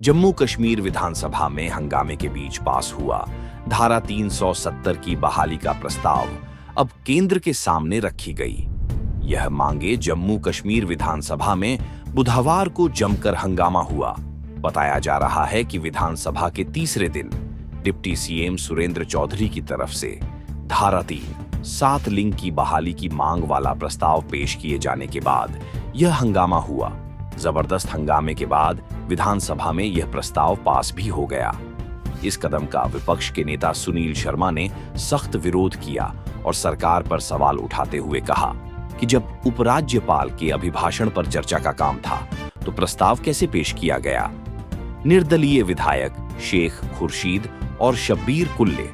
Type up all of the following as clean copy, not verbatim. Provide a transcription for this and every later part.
जम्मू कश्मीर विधानसभा में हंगामे के बीच पास हुआ धारा 370 की बहाली का प्रस्ताव अब केंद्र के सामने रखी गई। यह मांगे जम्मू कश्मीर विधानसभा में बुधवार को जमकर हंगामा हुआ। बताया जा रहा है कि विधानसभा के तीसरे दिन डिप्टी सीएम सुरेंद्र चौधरी की तरफ से धारा 3 लिंग की बहाली की मांग वाला प्रस्ताव पेश किए जाने के बाद यह हंगामा हुआ। जबरदस्त हंगामे के बाद विधानसभा में यह प्रस्ताव पास भी हो गया। इस कदम का विपक्ष के नेता सुनील शर्मा ने सख्त विरोध किया और सरकार पर सवाल उठाते हुए कहा कि जब उपराज्यपाल के अभिभाषण पर चर्चा का काम था तो प्रस्ताव कैसे पेश किया गया। निर्दलीय विधायक शेख खुर्शीद और शब्बीर कुल्ले,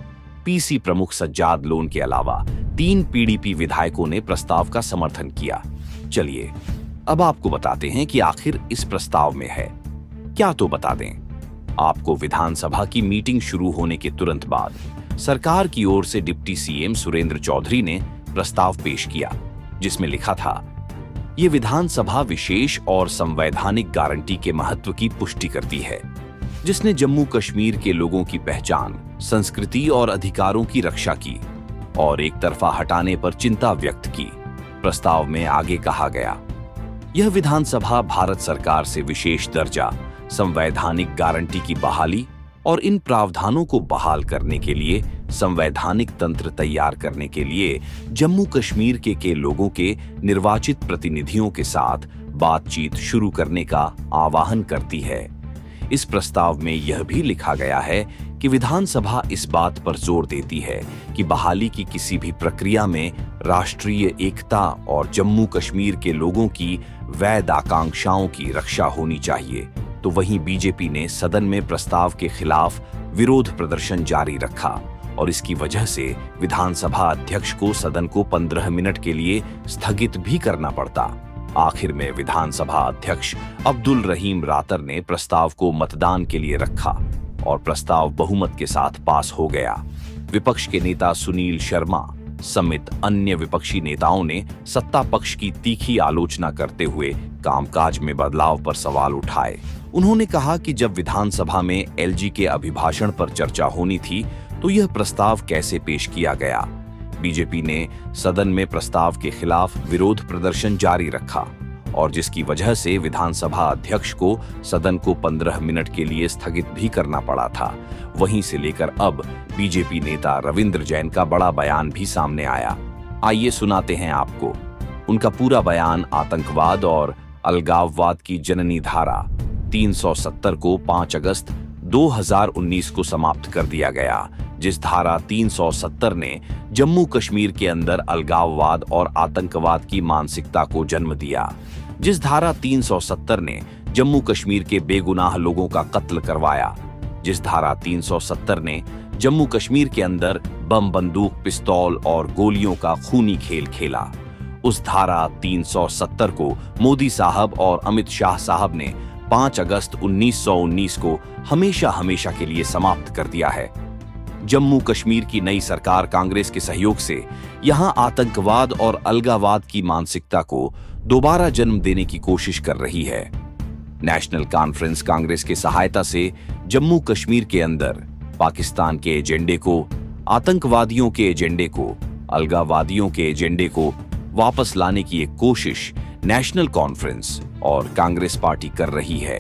पीसी प्रमुख सज्जाद लोन के अलावा 3 पीडीपी विधायकों ने प्रस्ताव का समर्थन किया। चलिए अब आपको बताते हैं कि आखिर इस प्रस्ताव में है क्या। तो बता दें आपको, विधानसभा की मीटिंग शुरू होने के तुरंत बाद सरकार की ओर से डिप्टी सीएम सुरेंद्र चौधरी ने प्रस्ताव पेश किया, जिसमें लिखा था, ये विधानसभा विशेष और संवैधानिक गारंटी के महत्व की पुष्टि करती है, जिसने जम्मू कश्मीर के लोगों की पहचान, संस्कृति और अधिकारों की रक्षा की और एक तरफा हटाने पर चिंता व्यक्त की। प्रस्ताव में आगे कहा गया, यह विधानसभा भारत सरकार से विशेष दर्जा, संवैधानिक गारंटी की बहाली और इन प्रावधानों को बहाल करने के लिए संवैधानिक तंत्र तैयार करने के लिए जम्मू कश्मीर के लोगों के निर्वाचित प्रतिनिधियों के साथ बातचीत शुरू करने का आह्वान करती है। इस प्रस्ताव में यह भी लिखा गया है कि विधानसभा इस बात पर जोर देती है कि बहाली की किसी भी प्रक्रिया में राष्ट्रीय एकता और जम्मू कश्मीर के लोगों की वैध आकांक्षाओं की रक्षा होनी चाहिए। तो वहीं बीजेपी ने सदन में प्रस्ताव के खिलाफ विरोध प्रदर्शन जारी रखा और इसकी वजह से विधानसभा अध्यक्ष को सदन को 15 मिनट के लिए स्थगित भी करना पड़ता। आखिर में विधानसभा अध्यक्ष अब्दुल रहीम रातर ने प्रस्ताव को मतदान के लिए रखा और प्रस्ताव बहुमत के साथ पास हो गया। विपक्ष के नेता सुनील शर्मा समेत अन्य विपक्षी नेताओं ने सत्ता पक्ष की तीखी आलोचना करते हुए कामकाज में बदलाव पर सवाल उठाए। उन्होंने कहा कि जब विधानसभा में एलजी के अभिभाषण पर चर्चा होनी थी तो यह प्रस्ताव कैसे पेश किया गया। बीजेपी ने सदन में प्रस्ताव के खिलाफ विरोध प्रदर्शन जारी रखा और जिसकी वजह से विधानसभा अध्यक्ष को सदन को 15 मिनट के लिए स्थगित भी करना पड़ा था। वहीं से लेकर अब बीजेपी नेता रविंद्र जैन का बड़ा बयान भी सामने आया। आइए सुनाते हैं आपको उनका पूरा बयान। आतंकवाद और अलगाववाद की जननी धारा 370 को 5 अगस्त 2019 को समाप्त कर दिया गया, जिस धारा 370 ने जम्मू कश्मीर के अंदर अलगाववाद और आतंकवाद की मानसिकता को जन्म दिया। जिस धारा 370 ने जम्मू कश्मीर के बेगुनाह लोगों का कत्ल करवाया। जिस धारा 370 ने जम्मू कश्मीर के अंदर बम, बंदूक, पिस्तौल और गोलियों का खूनी खेल खेला। उस धारा 370 को मोदी साहब और अमित शाह साहब ने 5 अगस्त 1919 को हमेशा हमेशा के लिए समाप्त कर दिया है। जम्मू कश्मीर की नई सरकार कांग्रेस के सहयोग से यहां आतंकवाद और अलगाववाद की मानसिकता को दोबारा जन्म देने की कोशिश कर रही है। नेशनल कॉन्फ्रेंस कांग्रेस की सहायता से जम्मू कश्मीर के अंदर पाकिस्तान के एजेंडे को, आतंकवादियों के एजेंडे को, अलगाववादियों के एजेंडे को वापस लाने की एक कोशिश नेशनल कॉन्फ्रेंस और कांग्रेस पार्टी कर रही है।